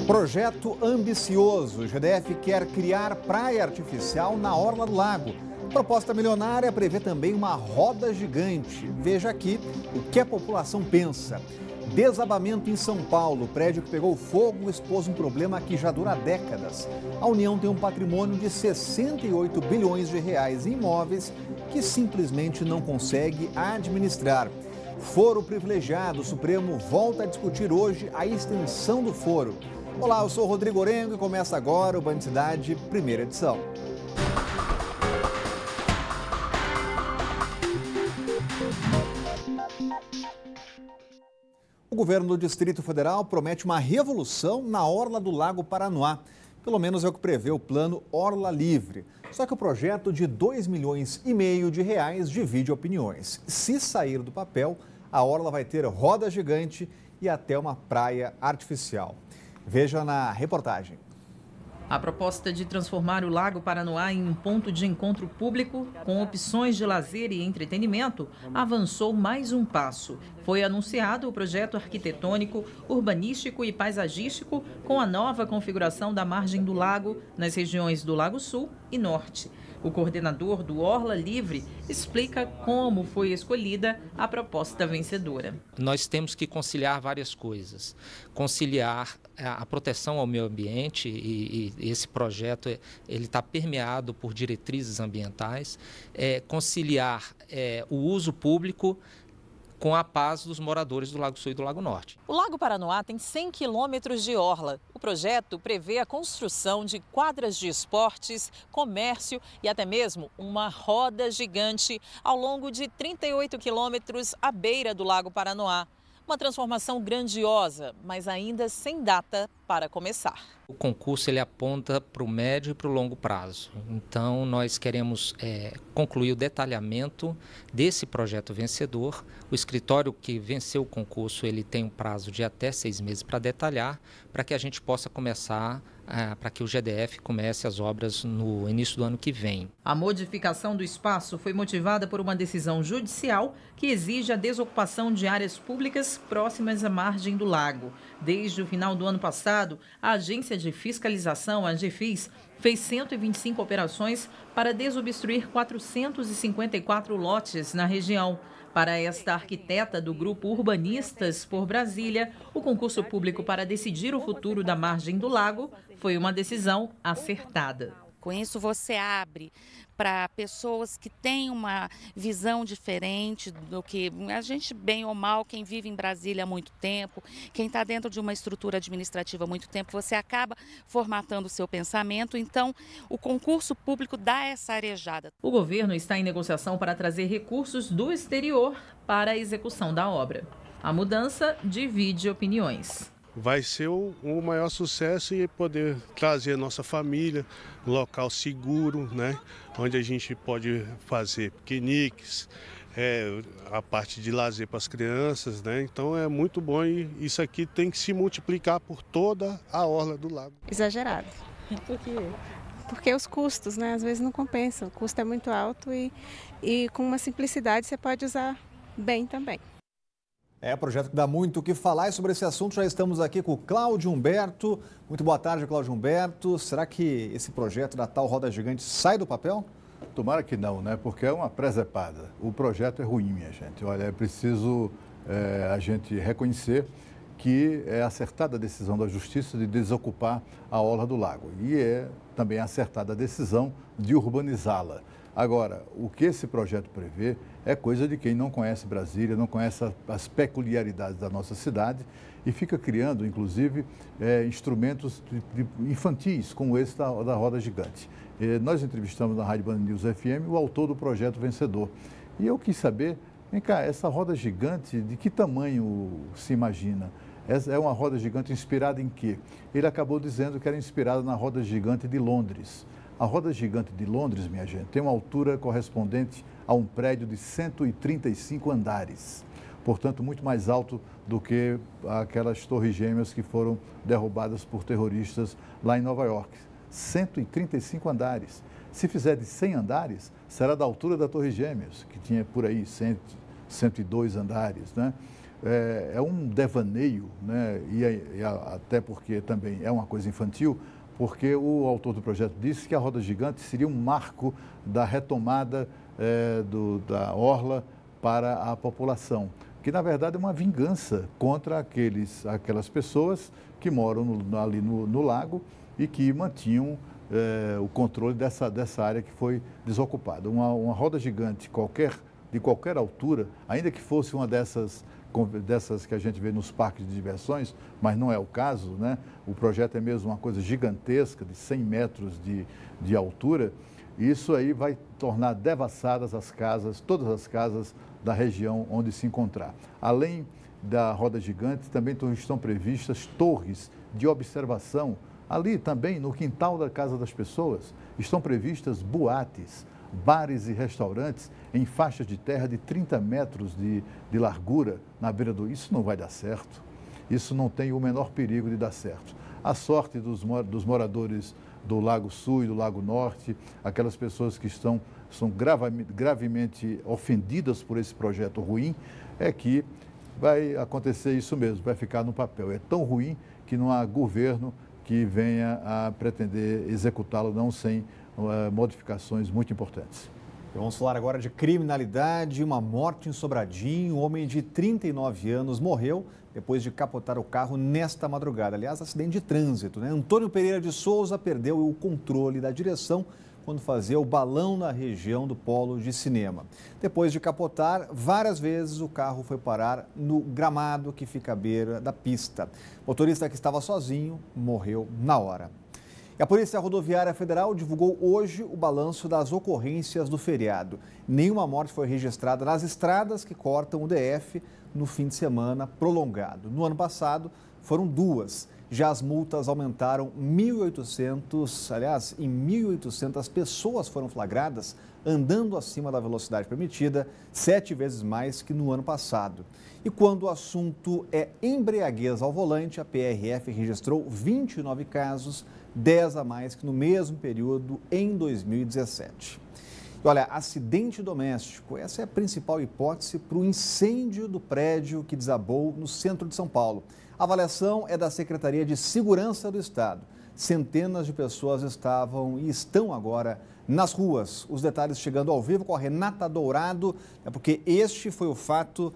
Projeto ambicioso. O GDF quer criar praia artificial na orla do lago. Proposta milionária prevê também uma roda gigante. Veja aqui o que a população pensa. Desabamento em São Paulo. O prédio que pegou fogo expôs um problema que já dura décadas. A União tem um patrimônio de 68 bilhões de reais em imóveis que simplesmente não consegue administrar. Foro privilegiado. O Supremo volta a discutir hoje a extensão do foro. Olá, eu sou o Rodrigo Orengo e começa agora o Band Cidade, primeira edição. O governo do Distrito Federal promete uma revolução na orla do Lago Paranoá. Pelo menos é o que prevê o plano Orla Livre. Só que o projeto de 2,5 milhões de reais divide opiniões. Se sair do papel, a orla vai ter roda gigante e até uma praia artificial. Veja na reportagem. A proposta de transformar o Lago Paranoá em um ponto de encontro público, com opções de lazer e entretenimento, avançou mais um passo. Foi anunciado o projeto arquitetônico, urbanístico e paisagístico com a nova configuração da margem do lago, nas regiões do Lago Sul e Norte. O coordenador do Orla Livre explica como foi escolhida a proposta vencedora. Nós temos que conciliar várias coisas. Conciliar a proteção ao meio ambiente e esse projeto ele está permeado por diretrizes ambientais. Conciliar o uso público com a paz dos moradores do Lago Sul e do Lago Norte. O Lago Paranoá tem 100 quilômetros de orla. O projeto prevê a construção de quadras de esportes, comércio e até mesmo uma roda gigante ao longo de 38 quilômetros à beira do Lago Paranoá. Uma transformação grandiosa, mas ainda sem data para começar. O concurso ele aponta para o médio e para o longo prazo. Então, nós queremos concluir o detalhamento desse projeto vencedor. O escritório que venceu o concurso ele tem um prazo de até 6 meses para detalhar, para que a gente possa começar, para que o GDF comece as obras no início do ano que vem. A modificação do espaço foi motivada por uma decisão judicial que exige a desocupação de áreas públicas próximas à margem do lago. Desde o final do ano passado, a Agência de Fiscalização, a AGFIS, fez 125 operações para desobstruir 454 lotes na região. Para esta arquiteta do grupo Urbanistas por Brasília, o concurso público para decidir o futuro da margem do lago foi uma decisão acertada. Com isso, você abre para pessoas que têm uma visão diferente do que a gente, bem ou mal, quem vive em Brasília há muito tempo, quem está dentro de uma estrutura administrativa há muito tempo, você acaba formatando o seu pensamento. Então, o concurso público dá essa arejada. O governo está em negociação para trazer recursos do exterior para a execução da obra. A mudança divide opiniões. Vai ser o maior sucesso e poder trazer nossa família, um local seguro, né? Onde a gente pode fazer piqueniques, a parte de lazer para as crianças, né? Então é muito bom e isso aqui tem que se multiplicar por toda a orla do lago. Exagerado. Por quê? Porque os custos, né? Às vezes não compensam. O custo é muito alto e com uma simplicidade você pode usar bem também. Projeto que dá muito o que falar e sobre esse assunto já estamos aqui com o Cláudio Humberto. Muito boa tarde, Cláudio Humberto. Será que esse projeto da tal roda gigante sai do papel? Tomara que não, né? Porque é uma presepada. O projeto é ruim, minha gente. Olha, é preciso a gente reconhecer que é acertada a decisão da Justiça de desocupar a orla do lago. E é também acertada a decisão de urbanizá-la. Agora, o que esse projeto prevê é coisa de quem não conhece Brasília, não conhece as peculiaridades da nossa cidade e fica criando, inclusive, instrumentos infantis, como esse da roda gigante. Nós entrevistamos na Rádio Band News FM o autor do projeto vencedor. E eu quis saber, vem cá, essa roda gigante, de que tamanho se imagina? É uma roda gigante inspirada em quê? Ele acabou dizendo que era inspirada na roda gigante de Londres. A roda gigante de Londres, minha gente, tem uma altura correspondente a um prédio de 135 andares. Portanto, muito mais alto do que aquelas torres gêmeas que foram derrubadas por terroristas lá em Nova York. 135 andares. Se fizer de 100 andares, será da altura da Torre Gêmeas, que tinha por aí 102 andares, né? é um devaneio, né? E até porque também é uma coisa infantil, porque o autor do projeto disse que a roda gigante seria um marco da retomada da orla para a população, que na verdade é uma vingança contra aquelas pessoas que moram ali no lago e que mantinham o controle dessa área que foi desocupada. Uma roda gigante de qualquer altura, ainda que fosse uma dessas que a gente vê nos parques de diversões, mas não é o caso, né? O projeto é mesmo uma coisa gigantesca, de 100 metros de altura. Isso aí vai tornar devassadas todas as casas da região onde se encontrar. Além da roda gigante, também estão previstas torres de observação. Ali também, no quintal da casa das pessoas, estão previstas boates, bares e restaurantes em faixas de terra de 30 metros de largura na beira do... Isso não vai dar certo. Isso não tem o menor perigo de dar certo. A sorte dos moradores do Lago Sul e do Lago Norte, aquelas pessoas que são gravemente ofendidas por esse projeto ruim, é que vai acontecer isso mesmo, vai ficar no papel. É tão ruim que não há governo que venha a pretender executá-lo, não sem modificações muito importantes. Vamos falar agora de criminalidade. Uma morte em Sobradinho. Um homem de 39 anos morreu depois de capotar o carro nesta madrugada. Aliás, acidente de trânsito, né? Antônio Pereira de Souza perdeu o controle da direção quando fazia o balão na região do polo de cinema. Depois de capotar várias vezes, o carro foi parar no gramado que fica à beira da pista. O motorista que estava sozinho morreu na hora. E a Polícia Rodoviária Federal divulgou hoje o balanço das ocorrências do feriado. Nenhuma morte foi registrada nas estradas que cortam o DF no fim de semana prolongado. No ano passado, foram 2. Já as multas aumentaram 1.800, aliás, em 1.800 pessoas foram flagradas andando acima da velocidade permitida, 7 vezes mais que no ano passado. E quando o assunto é embriaguez ao volante, a PRF registrou 29 casos, 10 a mais que no mesmo período em 2017. E olha, acidente doméstico, essa é a principal hipótese para o incêndio do prédio que desabou no centro de São Paulo. A avaliação é da Secretaria de Segurança do Estado. Centenas de pessoas estavam e estão agora nas ruas. Os detalhes chegando ao vivo com a Renata Dourado, porque este foi o fato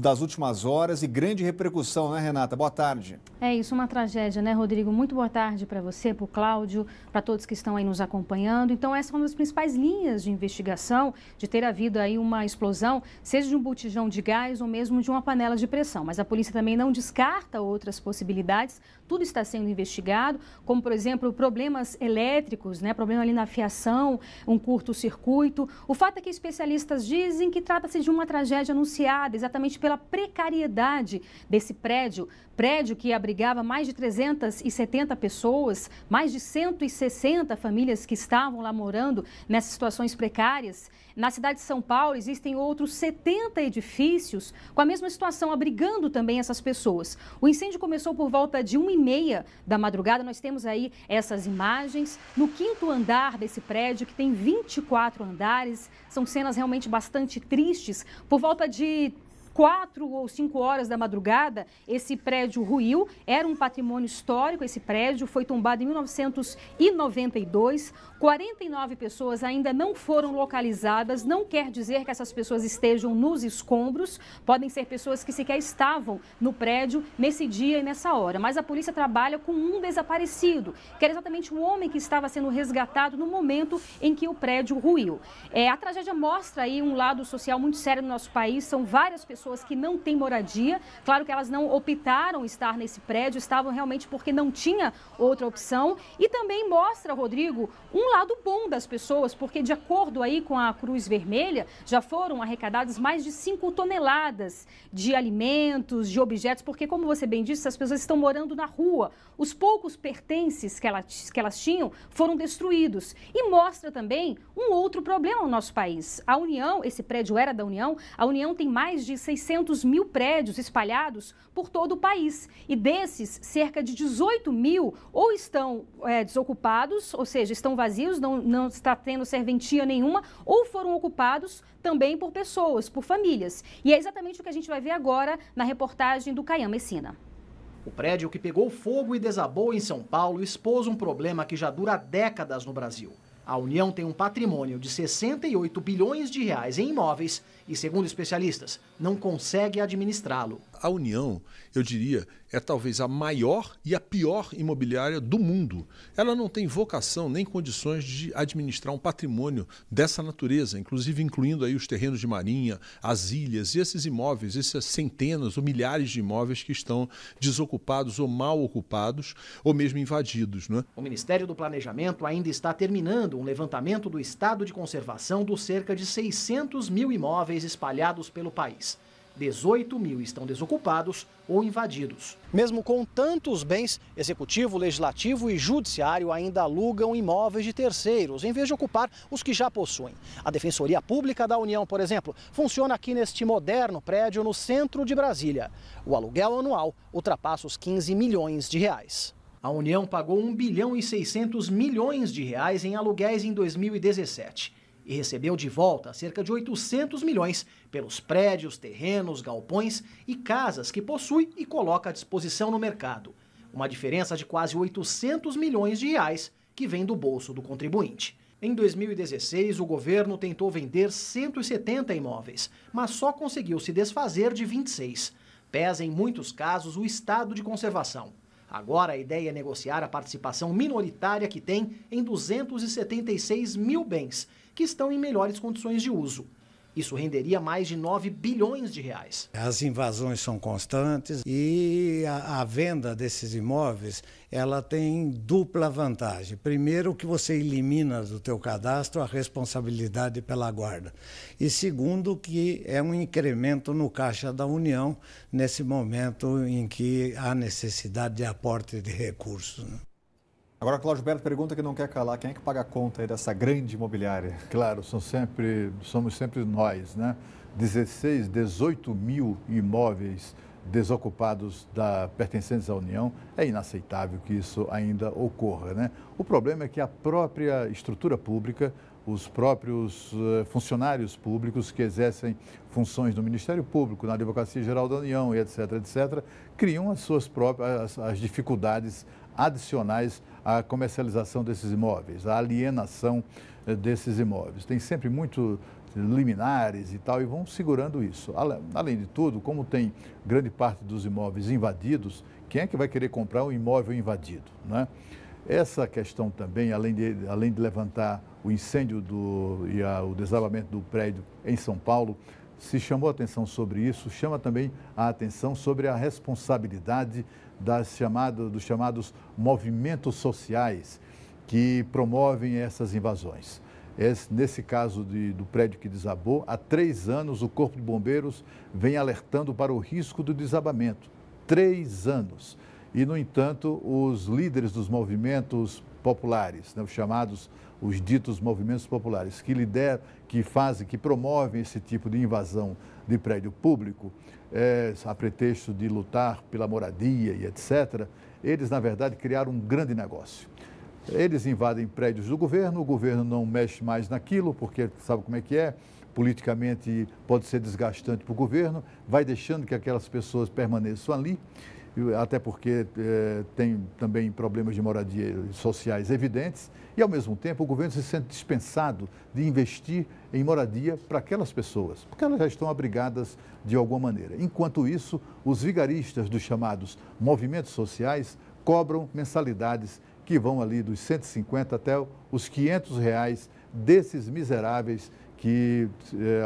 das últimas horas e grande repercussão, né, Renata? Boa tarde. É isso, uma tragédia, né, Rodrigo? Muito boa tarde para você, para o Cláudio, para todos que estão aí nos acompanhando. Então, essa é uma das principais linhas de investigação, de ter havido aí uma explosão, seja de um botijão de gás ou mesmo de uma panela de pressão. Mas a polícia também não descarta outras possibilidades. Tudo está sendo investigado, como, por exemplo, problemas elétricos, né, problema ali na fiação, um curto-circuito. O fato é que especialistas dizem que trata-se de uma tragédia anunciada, exatamente pela precariedade desse prédio que abrigava mais de 370 pessoas, mais de 160 famílias que estavam lá morando nessas situações precárias. Na cidade de São Paulo, existem outros 70 edifícios com a mesma situação, abrigando também essas pessoas. O incêndio começou por volta de 1h30 da madrugada. Nós temos aí essas imagens no 5º andar desse prédio, que tem 24 andares. São cenas realmente bastante tristes. Por volta de 4 ou 5 horas da madrugada, esse prédio ruiu. Era um patrimônio histórico, esse prédio foi tombado em 1992. 49 pessoas ainda não foram localizadas. Não quer dizer que essas pessoas estejam nos escombros. Podem ser pessoas que sequer estavam no prédio nesse dia e nessa hora. Mas a polícia trabalha com um desaparecido, que era exatamente o homem que estava sendo resgatado no momento em que o prédio ruiu. A tragédia mostra aí um lado social muito sério no nosso país. São várias pessoas que não têm moradia. Claro que elas não optaram estar nesse prédio, estavam realmente porque não tinha outra opção. E também mostra, Rodrigo, um lado bom das pessoas, porque de acordo aí com a Cruz Vermelha, já foram arrecadadas mais de 5 toneladas de alimentos, de objetos, porque, como você bem disse, as pessoas estão morando na rua. Os poucos pertences que elas tinham foram destruídos. E mostra também um outro problema no nosso país. A União, esse prédio era da União, a União tem mais de 600 600 mil prédios espalhados por todo o país. E desses, cerca de 18 mil ou estão desocupados, ou seja, estão vazios, não está tendo serventia nenhuma, ou foram ocupados também por pessoas, por famílias. E é exatamente o que a gente vai ver agora na reportagem do Caian Messina. O prédio que pegou fogo e desabou em São Paulo expôs um problema que já dura décadas no Brasil. A União tem um patrimônio de 68 bilhões de reais em imóveis e, segundo especialistas, não consegue administrá-lo. A União, eu diria, é talvez a maior e a pior imobiliária do mundo. Ela não tem vocação nem condições de administrar um patrimônio dessa natureza, inclusive incluindo aí os terrenos de marinha, as ilhas e esses imóveis, essas centenas ou milhares de imóveis que estão desocupados ou mal ocupados ou mesmo invadidos, né? O Ministério do Planejamento ainda está terminando um levantamento do estado de conservação dos cerca de 600 mil imóveis espalhados pelo país. 18 mil estão desocupados ou invadidos. Mesmo com tantos bens, Executivo, Legislativo e Judiciário ainda alugam imóveis de terceiros, em vez de ocupar os que já possuem. A Defensoria Pública da União, por exemplo, funciona aqui neste moderno prédio no centro de Brasília. O aluguel anual ultrapassa os 15 milhões de reais. A União pagou 1 bilhão e 600 milhões de reais em aluguéis em 2017. E recebeu de volta cerca de 800 milhões pelos prédios, terrenos, galpões e casas que possui e coloca à disposição no mercado. Uma diferença de quase 800 milhões de reais que vem do bolso do contribuinte. Em 2016, o governo tentou vender 170 imóveis, mas só conseguiu se desfazer de 26. Pesa em muitos casos o estado de conservação. Agora a ideia é negociar a participação minoritária que tem em 276 mil bens, que estão em melhores condições de uso. Isso renderia mais de 9 bilhões de reais. As invasões são constantes e a venda desses imóveis, ela tem dupla vantagem. Primeiro, que você elimina do teu cadastro a responsabilidade pela guarda. E segundo, que é um incremento no caixa da União nesse momento em que há necessidade de aporte de recursos, né? Agora, Cláudio Berto pergunta que não quer calar, quem é que paga a conta aí dessa grande imobiliária? Claro, somos sempre nós, né? 18 mil imóveis desocupados pertencentes à União, é inaceitável que isso ainda ocorra, né? O problema é que a própria estrutura pública, os próprios funcionários públicos que exercem funções no Ministério Público, na Advocacia Geral da União e etc., criam as suas próprias as dificuldades adicionais à comercialização desses imóveis, à alienação desses imóveis. Tem sempre muito liminares e tal, e vão segurando isso. Além de tudo, como tem grande parte dos imóveis invadidos, quem é que vai querer comprar um imóvel invadido, né? Essa questão também, além de levantar o incêndio e o desabamento do prédio em São Paulo, se chamou a atenção sobre isso, chama também a atenção sobre a responsabilidade dos chamados movimentos sociais que promovem essas invasões. Nesse caso do prédio que desabou, há 3 anos o Corpo de Bombeiros vem alertando para o risco do desabamento. 3 anos. E, no entanto, os líderes dos movimentos populares, né, os ditos movimentos populares, que promovem esse tipo de invasão de prédio público, a pretexto de lutar pela moradia e etc., eles, na verdade, criaram um grande negócio. Eles invadem prédios do governo, o governo não mexe mais naquilo, porque sabe como é que é, politicamente pode ser desgastante para o governo, vai deixando que aquelas pessoas permaneçam ali, até porque tem também problemas de moradia sociais evidentes, e ao mesmo tempo o governo se sente dispensado de investir em moradia para aquelas pessoas, porque elas já estão abrigadas de alguma maneira. Enquanto isso, os vigaristas dos chamados movimentos sociais cobram mensalidades que vão ali dos 150 até os R$500 desses miseráveis que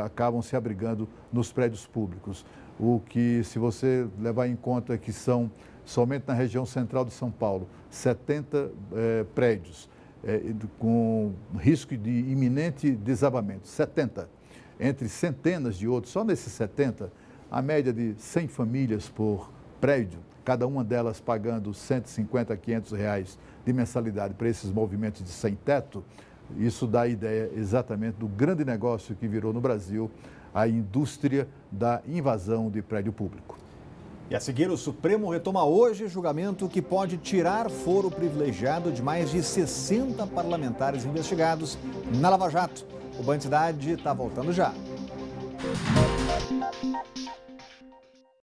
acabam se abrigando nos prédios públicos. O que, se você levar em conta que são, somente na região central de São Paulo, 70 prédios com risco de iminente desabamento, 70, entre centenas de outros, só nesses 70, a média de 100 famílias por prédio, cada uma delas pagando R$150 a R$500 de mensalidade para esses movimentos de sem teto, isso dá a ideia exatamente do grande negócio que virou no Brasil a indústria da invasão de prédio público. E a seguir, o Supremo retoma hoje julgamento que pode tirar foro privilegiado de mais de 60 parlamentares investigados na Lava Jato. O Band Cidade está voltando já.